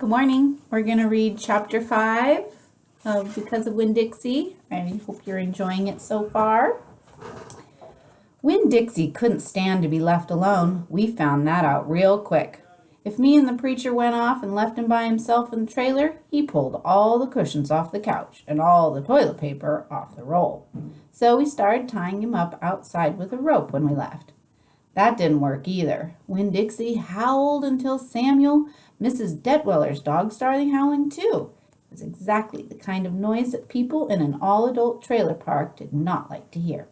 Good morning. We're going to read chapter 5 of Because of Winn Dixie. I hope you're enjoying it so far. Winn Dixie couldn't stand to be left alone. We found that out real quick. If me and the preacher went off and left him by himself in the trailer, he pulled all the cushions off the couch and all the toilet paper off the roll. So we started tying him up outside with a rope when we left. That didn't work either. Winn Dixie howled until Samuel, Mrs. Detwiller's dog, started howling too. It was exactly the kind of noise that people in an all-adult trailer park did not like to hear.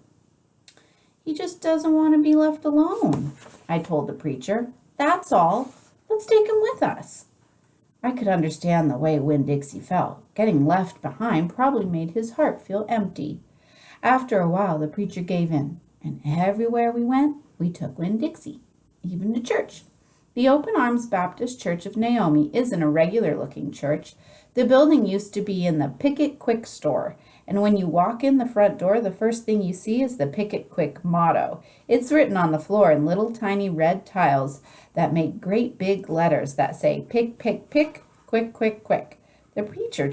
He just doesn't want to be left alone, I told the preacher. That's all. Let's take him with us. I could understand the way Winn Dixie felt. Getting left behind probably made his heart feel empty. After a while, the preacher gave in, and everywhere we went, we took Winn Dixie, even to church. The Open Arms Baptist Church of Naomi isn't a regular-looking church. The building used to be in the Picket Quick store, and when you walk in the front door, the first thing you see is the Picket Quick motto. It's written on the floor in little tiny red tiles that make great big letters that say, "Pick, pick, pick, quick, quick, quick." The preacher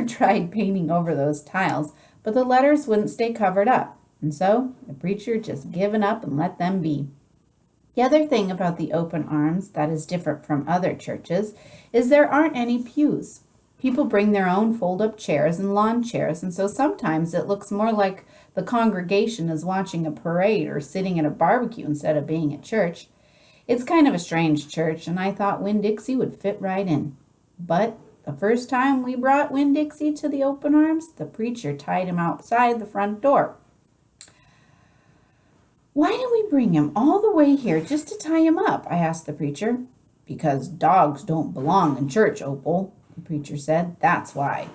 tried painting over those tiles, but the letters wouldn't stay covered up, and so the preacher just given up and let them be. The other thing about the Open Arms that is different from other churches is there aren't any pews. People bring their own fold-up chairs and lawn chairs, and so sometimes it looks more like the congregation is watching a parade or sitting at a barbecue instead of being at church. It's kind of a strange church, and I thought Winn Dixie would fit right in. But the first time we brought Winn Dixie to the Open Arms, the preacher tied him outside the front door. "Why did we bring him all the way here just to tie him up?" I asked the preacher. "Because dogs don't belong in church, Opal," the preacher said. "That's why."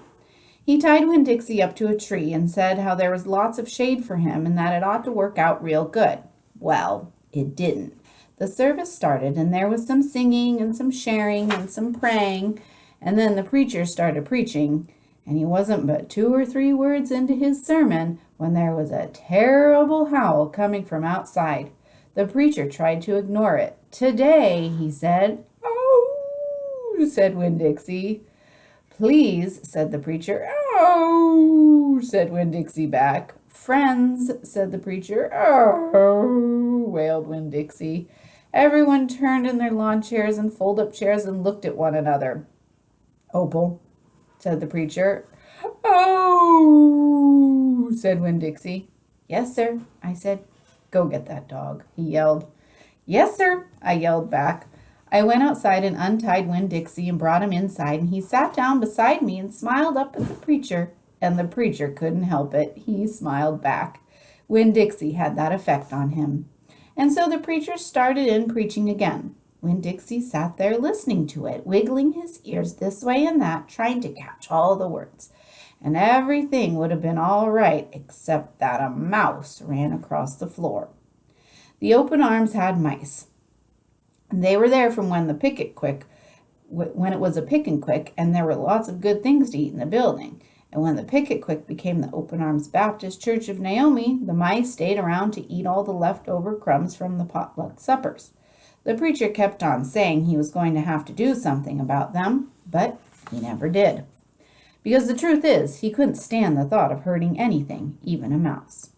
He tied Winn Dixie up to a tree and said how there was lots of shade for him and that it ought to work out real good. Well, it didn't. The service started and there was some singing and some sharing and some praying, and then the preacher started preaching, and he wasn't but 2 or 3 words into his sermon when there was a terrible howl coming from outside. The preacher tried to ignore it. "Today," he said. "Oh," said Winn Dixie. "Please," said the preacher. "Oh," said Winn Dixie back. "Friends," said the preacher. "Oh," wailed Winn Dixie. Everyone turned in their lawn chairs and fold-up chairs and looked at one another. "Opal," said the preacher. "Oh," said Winn Dixie. "Yes, sir," I said. "Go get that dog," he yelled. "Yes, sir," I yelled back. I went outside and untied Winn Dixie and brought him inside, and he sat down beside me and smiled up at the preacher, and the preacher couldn't help it. He smiled back. Winn Dixie had that effect on him. And so the preacher started in preaching again. Winn Dixie sat there listening to it, wiggling his ears this way and that, trying to catch all the words. And everything would have been all right except that a mouse ran across the floor. The Open Arms had mice. And they were there from when it was a Pick and Quick, and there were lots of good things to eat in the building. And when the Picket Quick became the Open Arms Baptist Church of Naomi, the mice stayed around to eat all the leftover crumbs from the potluck suppers. The preacher kept on saying he was going to have to do something about them, but he never did. Because the truth is, he couldn't stand the thought of hurting anything, even a mouse.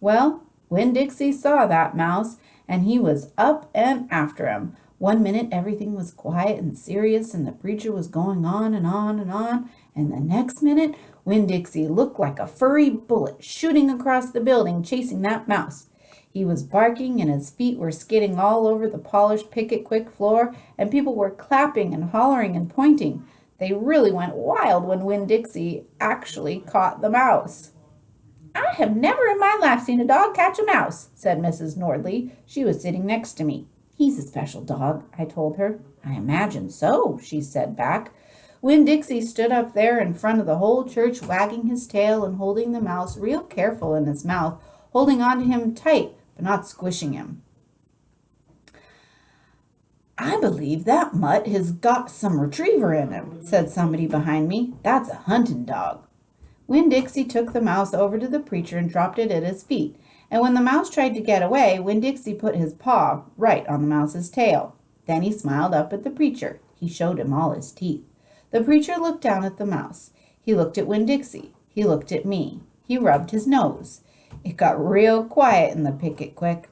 Well, Winn Dixie saw that mouse, and he was up and after him. One minute everything was quiet and serious, and the preacher was going on and on and on, and the next minute Winn Dixie looked like a furry bullet shooting across the building, chasing that mouse. He was barking, and his feet were skidding all over the polished Picket Quick floor, and people were clapping and hollering and pointing. They really went wild when Winn Dixie actually caught the mouse. "I have never in my life seen a dog catch a mouse," said Mrs. Nordley. She was sitting next to me. "He's a special dog," I told her. "I imagine so," she said back. Winn Dixie stood up there in front of the whole church, wagging his tail and holding the mouse real careful in his mouth, holding on to him tight, but not squishing him. "I believe that mutt has got some retriever in him," said somebody behind me. "That's a hunting dog." Winn Dixie took the mouse over to the preacher and dropped it at his feet. And when the mouse tried to get away, Winn Dixie put his paw right on the mouse's tail. Then he smiled up at the preacher. He showed him all his teeth. The preacher looked down at the mouse. He looked at Winn Dixie. He looked at me. He rubbed his nose. It got real quiet in the picket quick.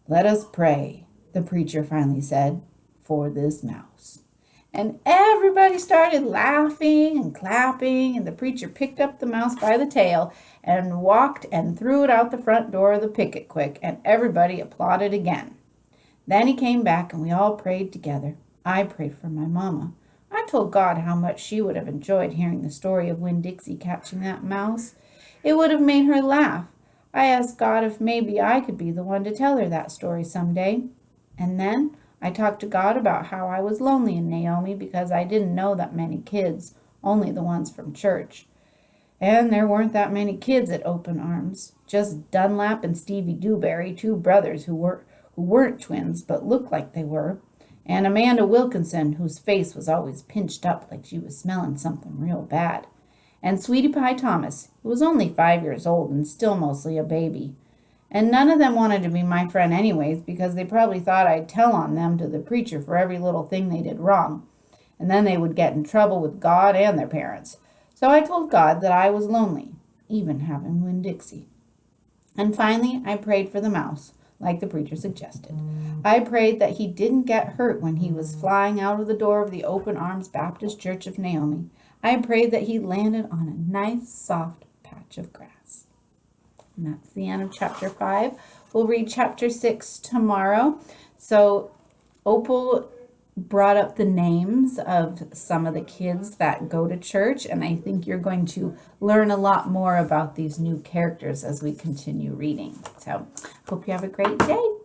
"Let us pray," the preacher finally said, "for this mouse." And everybody started laughing and clapping, and the preacher picked up the mouse by the tail and walked and threw it out the front door of the picket quick, and everybody applauded again. Then he came back, and we all prayed together. I prayed for my mama. I told God how much she would have enjoyed hearing the story of Winn Dixie catching that mouse. It would have made her laugh. I asked God if maybe I could be the one to tell her that story someday. And then I talked to God about how I was lonely in Naomi because I didn't know that many kids, only the ones from church. And there weren't that many kids at Open Arms, just Dunlap and Stevie Dewberry, two brothers who weren't twins but looked like they were, and Amanda Wilkinson, whose face was always pinched up like she was smelling something real bad, and Sweetie Pie Thomas, who was only 5 years old and still mostly a baby. And none of them wanted to be my friend anyways because they probably thought I'd tell on them to the preacher for every little thing they did wrong, and then they would get in trouble with God and their parents. So I told God that I was lonely, even having Winn Dixie. And finally, I prayed for the mouse, like the preacher suggested. I prayed that he didn't get hurt when he was flying out of the door of the Open Arms Baptist Church of Naomi. I prayed that he landed on a nice, soft patch of grass. And that's the end of chapter 5. We'll read chapter 6 tomorrow. So Opal brought up the names of some of the kids that go to church, and I think you're going to learn a lot more about these new characters as we continue reading. So hope you have a great day.